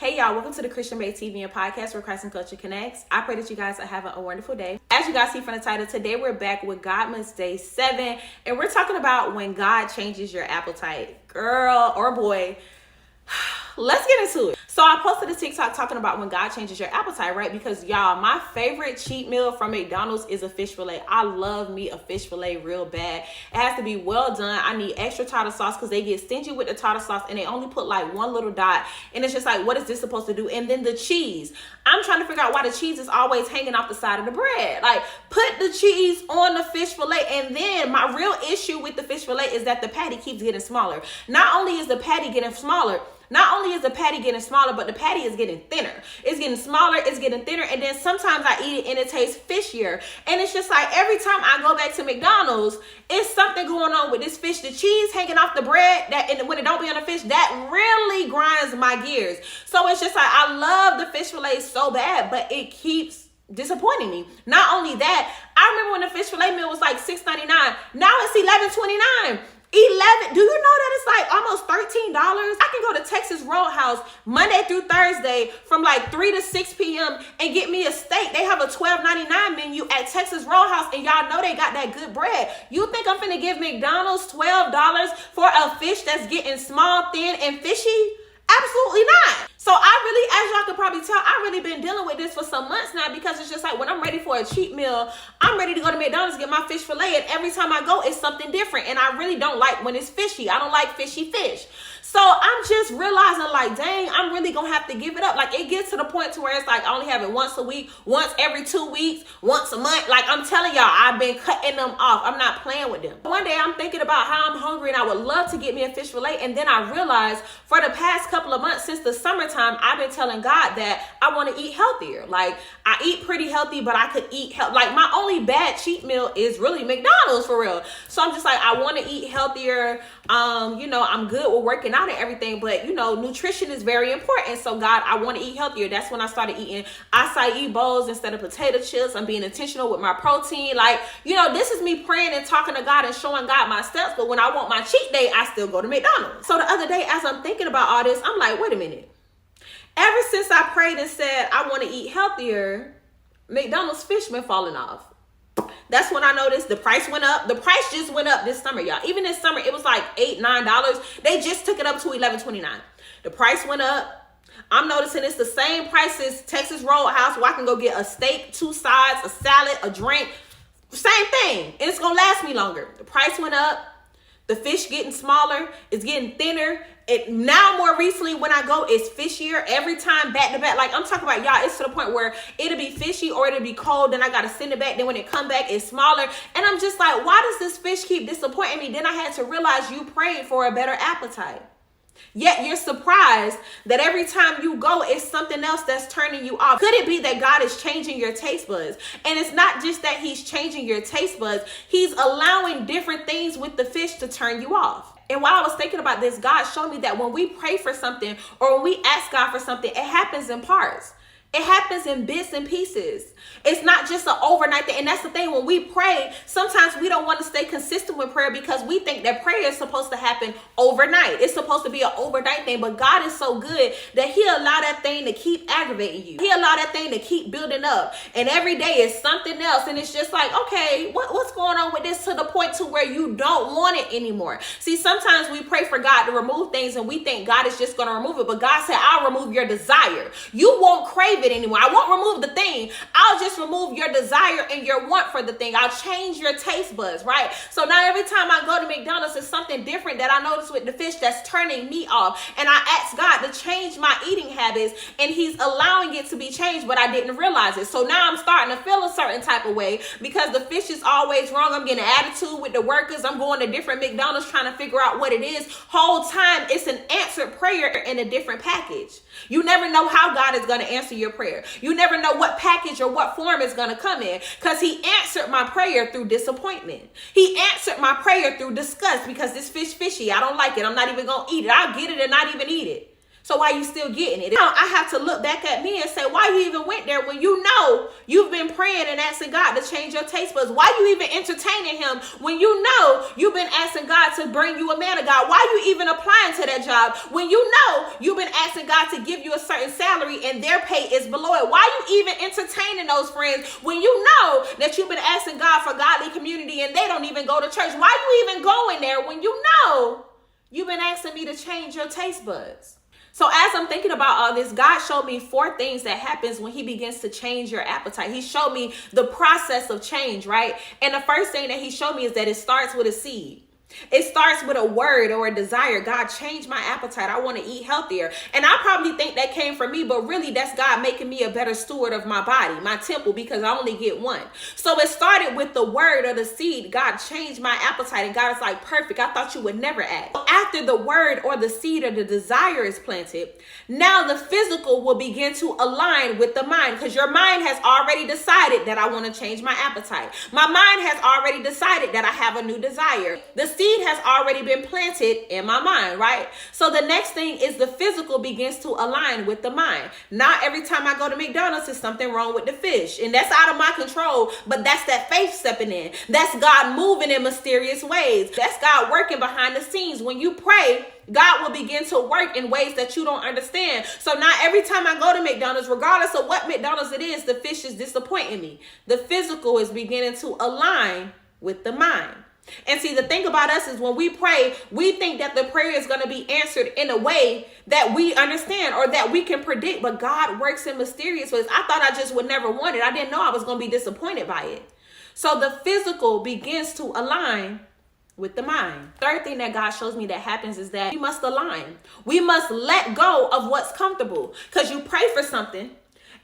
Hey y'all, welcome to the Christian Bae TV and podcast where Christ and culture connects. I pray that you guys are having a wonderful day. As you guys see from the title, today we're back with GODMAS Day 7, and we're talking about when God changes your appetite. Girl or boy, let's get into it. So I posted a TikTok talking about when God changes your appetite, right? Because y'all, my favorite cheat meal from McDonald's is a fish fillet. I love me a fish fillet real bad. It has to be well done. I need extra tartar sauce because they get stingy with the tartar sauce and they only put like one little dot. And it's just like, what is this supposed to do? And then the cheese. I'm trying to figure out why the cheese is always hanging off the side of the bread. Like, put the cheese on the fish fillet. And then my real issue with the fish fillet is that the patty keeps getting smaller. Not only is the patty getting smaller, but the patty is getting thinner. It's getting smaller, it's getting thinner, and then sometimes I eat it and it tastes fishier. And it's just like every time I go back to McDonald's, it's something going on with this fish. The cheese hanging off the bread, and when it don't be on the fish, that really grinds my gears. So it's just like, I love the fish fillet so bad, but it keeps disappointing me. Not only that, I remember when the fish fillet meal was like $6.99. Now it's $11.29. Do you know that it's like almost $13? I can go to Texas Roadhouse Monday through Thursday from like 3 to 6 p.m. and get me a steak. They have a $12.99 menu at Texas Roadhouse, and y'all know they got that good bread. You think I'm finna give McDonald's $12 for a fish that's getting small, thin, and fishy? Absolutely not. So I really, as y'all could probably tell, I really been dealing with this for some months now, because it's just like when I'm ready for a cheat meal, I'm ready to go to McDonald's, get my fish fillet, and every time I go, it's something different. And I really don't like when it's fishy. I don't like fishy fish. So I'm just realizing like, dang, I'm really gonna have to give it up. Like, it gets to the point to where it's like I only have it once a week, once every 2 weeks, once a month. Like, I'm telling y'all, I've been cutting them off. I'm not playing with them. One day I'm thinking about how I'm hungry and I would love to get me a fish fillet. And then I realized for the past couple of months, since the summertime, I've been telling God that I want to eat healthier. Like, I eat pretty healthy, but I could eat like my only bad cheat meal is really McDonald's, for real. So I'm just like, I want to eat healthier. I'm good with working out and everything, but nutrition is very important. So God, I want to eat healthier. That's when I started eating acai bowls instead of potato chips. I'm being intentional with my protein. Like, this is me praying and talking to God and showing God my steps. But when I want my cheat day, I still go to McDonald's. So the other day, as I'm thinking about all this, I'm like, wait a minute. Ever since I prayed and said I want to eat healthier, McDonald's fish been falling off. That's when I noticed the price went up. The price just went up this summer, y'all. Even this summer, it was like $8-9. They just took it up to $11.29. The price went up. I'm noticing it's the same price as Texas Roadhouse, where I can go get a steak, 2 sides, a salad, a drink. Same thing. And it's going to last me longer. The price went up. The fish getting smaller. It's getting thinner. Now more recently when I go, it's fishier every time, back to back. Like, I'm talking about, y'all, it's to the point where it'll be fishy or it'll be cold, then I gotta send it back. Then when it come back, it's smaller. And I'm just like, why does this fish keep disappointing me? Then I had to realize you prayed for a better appetite. Yet you're surprised that every time you go, it's something else that's turning you off. Could it be that God is changing your taste buds? And it's not just that he's changing your taste buds. He's allowing different things with the fish to turn you off. And while I was thinking about this, God showed me that when we pray for something or when we ask God for something, it happens in parts. It happens in bits and pieces. It's not just an overnight thing. And that's the thing, when we pray, sometimes we don't want to stay consistent with prayer because we think that prayer is supposed to happen overnight. It's supposed to be an overnight thing. But God is so good that he'll allow that thing to keep aggravating you. He'll allow that thing to keep building up. And every day is something else. And it's just like, okay, what's going on with this, to the point to where you don't want it anymore. See, sometimes we pray for God to remove things and we think God is just going to remove it. But God said, I'll remove your desire. You won't crave it anymore. I won't remove the thing. I'll just remove your desire and your want for the thing. I'll change your taste buds, right? So now every time I go to McDonald's, it's something different that I notice with the fish that's turning me off. And I asked God to change my eating habits, and he's allowing it to be changed, but I didn't realize it. So now I'm starting to feel a certain type of way because the fish is always wrong. I'm getting an attitude with the workers. I'm going to different McDonald's trying to figure out what it is. Whole time it's an answered prayer in a different package. You never know how God is going to answer your prayer. You never know what package or what form it's going to come in, because he answered my prayer through disappointment. He answered my prayer through disgust because this fish fishy. I don't like it. I'm not even going to eat it. I'll get it and not even eat it. So why you still getting it? Now I have to look back at me and say, why you even went there when you know you've been praying and asking God to change your taste buds? Why you even entertaining him when you know you've been asking God to bring you a man of God? Why you even applying to that job when you know you've been asking God to give you a certain salary and their pay is below it? Why you even entertaining those friends when you know that you've been asking God for godly community and they don't even go to church? Why you even going there when you know you've been asking me to change your taste buds? So as I'm thinking about all this, God showed me 4 things that happens when he begins to change your appetite. He showed me the process of change, right? And the first thing that he showed me is that it starts with a seed. It starts with a word or a desire. God, change my appetite. I want to eat healthier. And I probably think that came from me, but really that's God making me a better steward of my body, my temple, because I only get one. So it started with the word or the seed. God, change my appetite. And God is like, perfect. I thought you would never ask. After the word or the seed or the desire is planted, now the physical will begin to align with the mind, because your mind has already decided that I want to change my appetite. My mind has already decided that I have a new desire. The seed has already been planted in my mind, right? So the next thing is the physical begins to align with the mind. Not every time I go to McDonald's is something wrong with the fish, and that's out of my control, but that's that faith stepping in. That's God moving in mysterious ways. That's God working behind the scenes. When you pray, God will begin to work in ways that you don't understand. So not every time I go to McDonald's, regardless of what McDonald's it is, the fish is disappointing me. The physical is beginning to align with the mind. And see, the thing about us is when we pray, we think that the prayer is going to be answered in a way that we understand or that we can predict. But God works in mysterious ways. I thought I just would never want it. I didn't know I was going to be disappointed by it. So the physical begins to align with the mind. Third thing that God shows me that happens is that we must align. We must let go of what's comfortable, because you pray for something.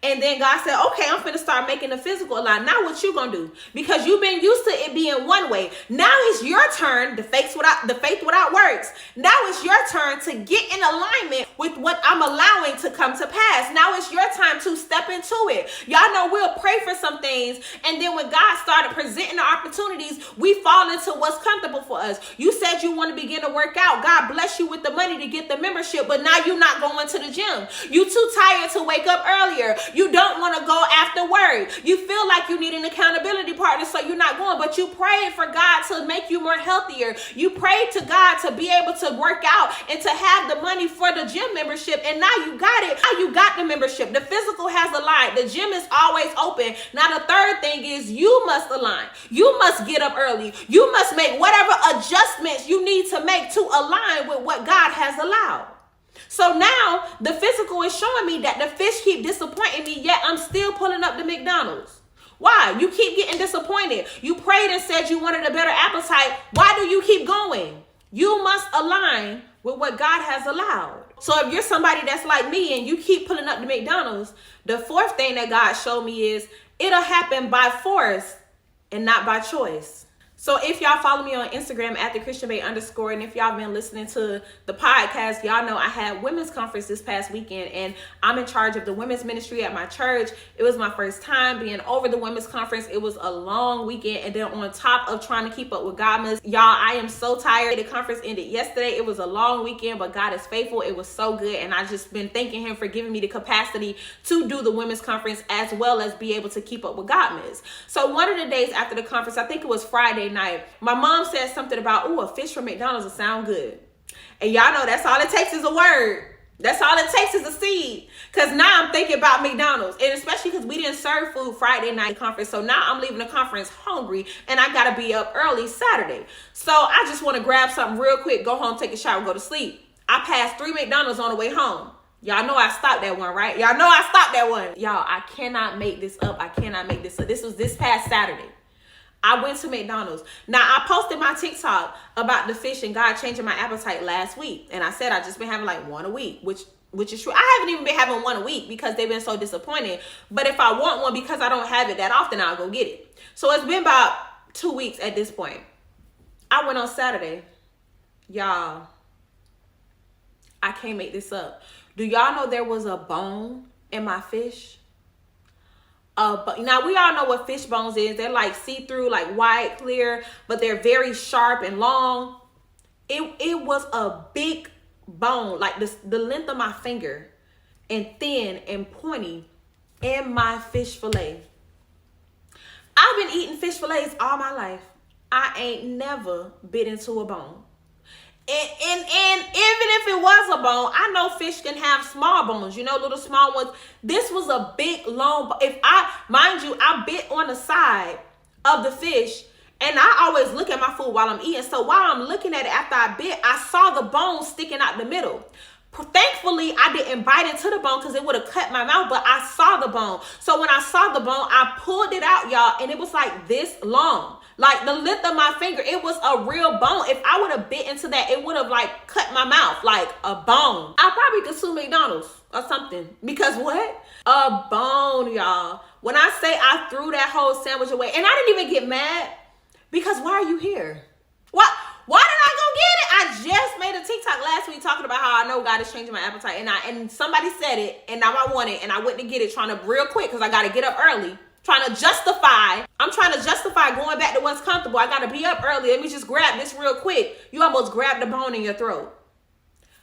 And then God said, okay, I'm finna start making the physical align. Now what you gonna do? Because you've been used to it being one way. Now it's your turn, the faith without works. Now it's your turn to get in alignment with what I'm allowing to come to pass. Now it's your time to step into it. Y'all know we'll pray for some things, and then when God started presenting the opportunities, we fall into what's comfortable for us. You said you want to begin to work out. God bless you with the money to get the membership, but now you're not going to the gym. You too tired to wake up earlier. You don't want to go after work. You feel like you need an accountability partner, so you're not going. But you prayed for God to make you more healthier. You prayed to God to be able to work out and to have the money for the gym membership. And now you got it. Now you got the membership. The physical has aligned. The gym is always open. Now the third thing is you must align. You must get up early. You must make whatever adjustments you need to make to align with what God has allowed. So now the physical is showing me that the fish keep disappointing me, yet I'm still pulling up the McDonald's. Why? You keep getting disappointed. You prayed and said you wanted a better appetite. Why do you keep going? You must align with what God has allowed. So if you're somebody that's like me and you keep pulling up the McDonald's, the fourth thing that God showed me is it'll happen by force and not by choice. So if y'all follow me on Instagram at TheChristianBae _, and if y'all been listening to the podcast, y'all know I had women's conference this past weekend, and I'm in charge of the women's ministry at my church. It was my first time being over the women's conference. It was a long weekend, and then on top of trying to keep up with GODMAS, y'all, I am so tired. The conference ended yesterday. It was a long weekend, but God is faithful. It was so good, and I just been thanking him for giving me the capacity to do the women's conference as well as be able to keep up with GODMAS. So one of the days after the conference, I think it was Friday night, my mom said something about, a fish from McDonald's will sound good. And y'all know that's all it takes is a word. That's all it takes is a seed. Because now I'm thinking about McDonald's. And especially because we didn't serve food Friday night conference. So now I'm leaving the conference hungry and I got to be up early Saturday. So I just want to grab something real quick, go home, take a shower, go to sleep. I passed 3 McDonald's on the way home. Y'all know I stopped that one, right? Y'all know I stopped that one. Y'all, I cannot make this up. I cannot make this up. This was this past Saturday. I went to McDonald's. Now, I posted my TikTok about the fish and God changing my appetite last week. And I said I just been having like one a week, which is true. I haven't even been having one a week because they've been so disappointed. But if I want one because I don't have it that often, I'll go get it. So it's been about 2 weeks at this point. I went on Saturday. Y'all, I can't make this up. Do y'all know there was a bone in my fish? But now we all know what fish bones is. They're like see-through, like white, clear, but they're very sharp and long. It was a big bone, like this, the length of my finger, and thin and pointy in my fish fillet. I've been eating fish fillets all my life. I ain't never bit into a bone. And even if it was a bone, I know fish can have small bones, little small ones. This was a big, long, mind you, I bit on the side of the fish, and I always look at my food while I'm eating. So while I'm looking at it after I bit, I saw the bone sticking out the middle. Thankfully, I didn't bite into the bone because it would have cut my mouth, but I saw the bone. So when I saw the bone, I pulled it out, y'all, and it was like this long. Like the length of my finger. It was a real bone. If I would have bit into that, it would have like cut my mouth like a bone. I'll probably consume McDonald's or something. Because what? A bone, y'all. When I say I threw that whole sandwich away, and I didn't even get mad, because why are you here? What? Why did I go get it? I just made a TikTok last week talking about how I know God is changing my appetite. And somebody said it, and now I want it, and I went to get it trying to real quick because I got to get up early. I'm trying to justify going back to what's comfortable. I got to be up early. Let me just grab this real quick. You almost grabbed the bone in your throat.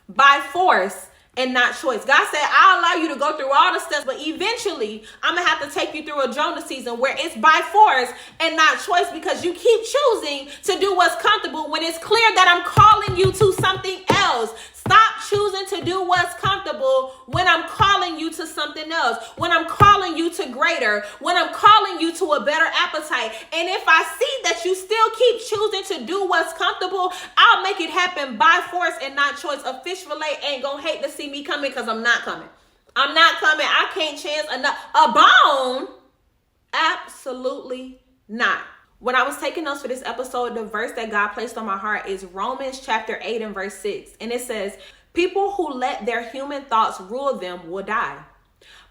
By force and not choice. God said, I'll allow you to go through all the steps, but eventually I'm going to have to take you through a Jonah season where it's by force and not choice, because you keep choosing to do what's comfortable when it's clear that I'm calling you to something else. Stop choosing to do what's comfortable when I'm calling you to something else, when I'm calling you to greater, when I'm calling you to a better appetite. And if I see that you still keep choosing to do what's comfortable, I'll make it happen by force and not choice. A fish fillet ain't gonna hate to see me coming, because I'm not coming. I'm not coming. I can't chance a bone. Absolutely not. When I was taking notes for this episode, the verse that God placed on my heart is Romans chapter 8 and verse 6. And it says, people who let their human thoughts rule them will die.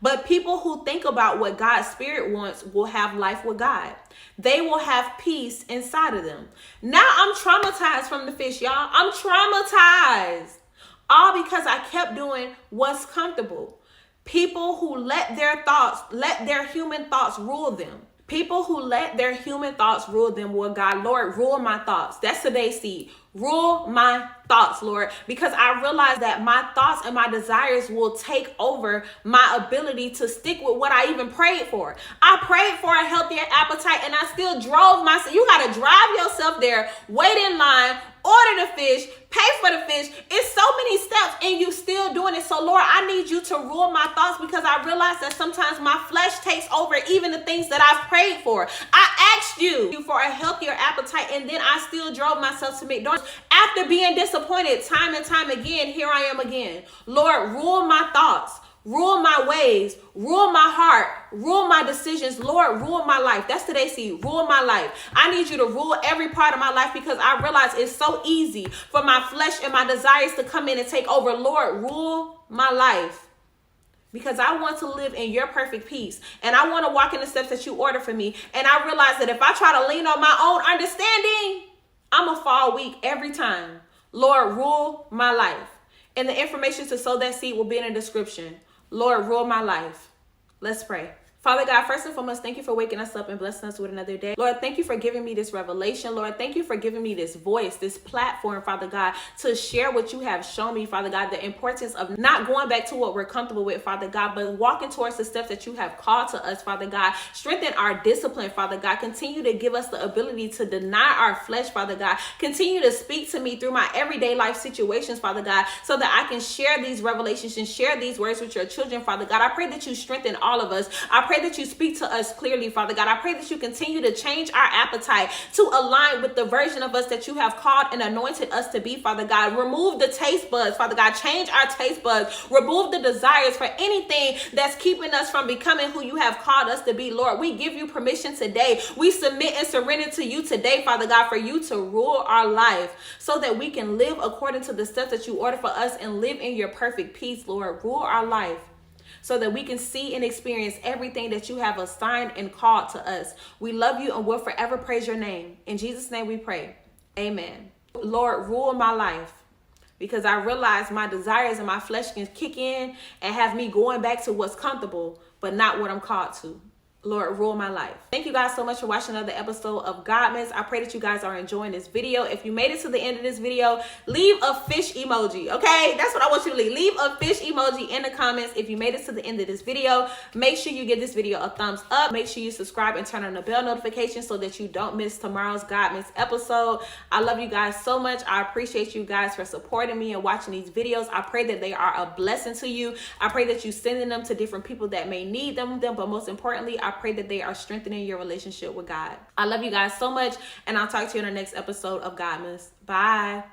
But people who think about what God's Spirit wants will have life with God. They will have peace inside of them. Now I'm traumatized from the fish, y'all. I'm traumatized. All because I kept doing what's comfortable. People who let their human thoughts rule them. People who let their human thoughts rule them will God. Lord, rule my thoughts. That's today's seed. Rule my thoughts, Lord, because I realize that my thoughts and my desires will take over my ability to stick with what I even prayed for. I prayed for a healthier appetite, and I still drove myself. You got to drive yourself there, wait in line, order the fish, pay for the fish. It's so many steps, and you still doing it. So Lord, I need you to rule my thoughts, because I realize that sometimes my flesh takes over even the things that I've prayed for. I asked you for a healthier appetite, and then I still drove myself to McDonald's after being disappointed time and time again. Here I am again. Lord, rule my thoughts. Rule my ways, rule my heart, rule my decisions. Lord, rule my life. That's today's seed. Rule my life. I need you to rule every part of my life, because I realize it's so easy for my flesh and my desires to come in and take over. Lord, rule my life, because I want to live in your perfect peace, and I want to walk in the steps that you order for me. And I realize that if I try to lean on my own understanding, I'm going to fall weak every time. Lord, rule my life. And the information to sow that seed will be in the description. Lord, rule my life. Let's pray. Father God, first and foremost, thank you for waking us up and blessing us with another day. Lord, thank you for giving me this revelation. Lord, thank you for giving me this voice, this platform, Father God, to share what you have shown me, Father God, the importance of not going back to what we're comfortable with, Father God, but walking towards the steps that you have called to us, Father God. Strengthen our discipline, Father God. Continue to give us the ability to deny our flesh, Father God. Continue to speak to me through my everyday life situations, Father God, so that I can share these revelations and share these words with your children, Father God. I pray that you strengthen all of us. I pray that you speak to us clearly, Father God. I pray that you continue to change our appetite to align with the version of us that you have called and anointed us to be, Father God. Remove the taste buds, Father God. Change our taste buds. Remove the desires for anything that's keeping us from becoming who you have called us to be, Lord. We give you permission today. We submit and surrender to you today, Father God, for you to rule our life so that we can live according to the steps that you order for us and live in your perfect peace, Lord. Rule our life, so that we can see and experience everything that you have assigned and called to us. We love you and will forever praise your name. In Jesus' name we pray. Amen. Lord, rule my life, because I realize my desires and my flesh can kick in and have me going back to what's comfortable, but not what I'm called to. Lord, rule my life. Thank you guys so much for watching another episode of GODMAS. I pray that you guys are enjoying this video. If you made it to the end of this video, leave a fish emoji, okay? That's what I want you to leave. Leave a fish emoji in the comments if you made it to the end of this video. Make sure you give this video a thumbs up. Make sure you subscribe and turn on the bell notification so that you don't miss tomorrow's GODMAS episode. I love you guys so much. I appreciate you guys for supporting me and watching these videos. I pray that they are a blessing to you. I pray that you sending them to different people that may need them, but most importantly, I pray that they are strengthening your relationship with God. I love you guys so much, and I'll talk to you in the next episode of GODMAS. Bye.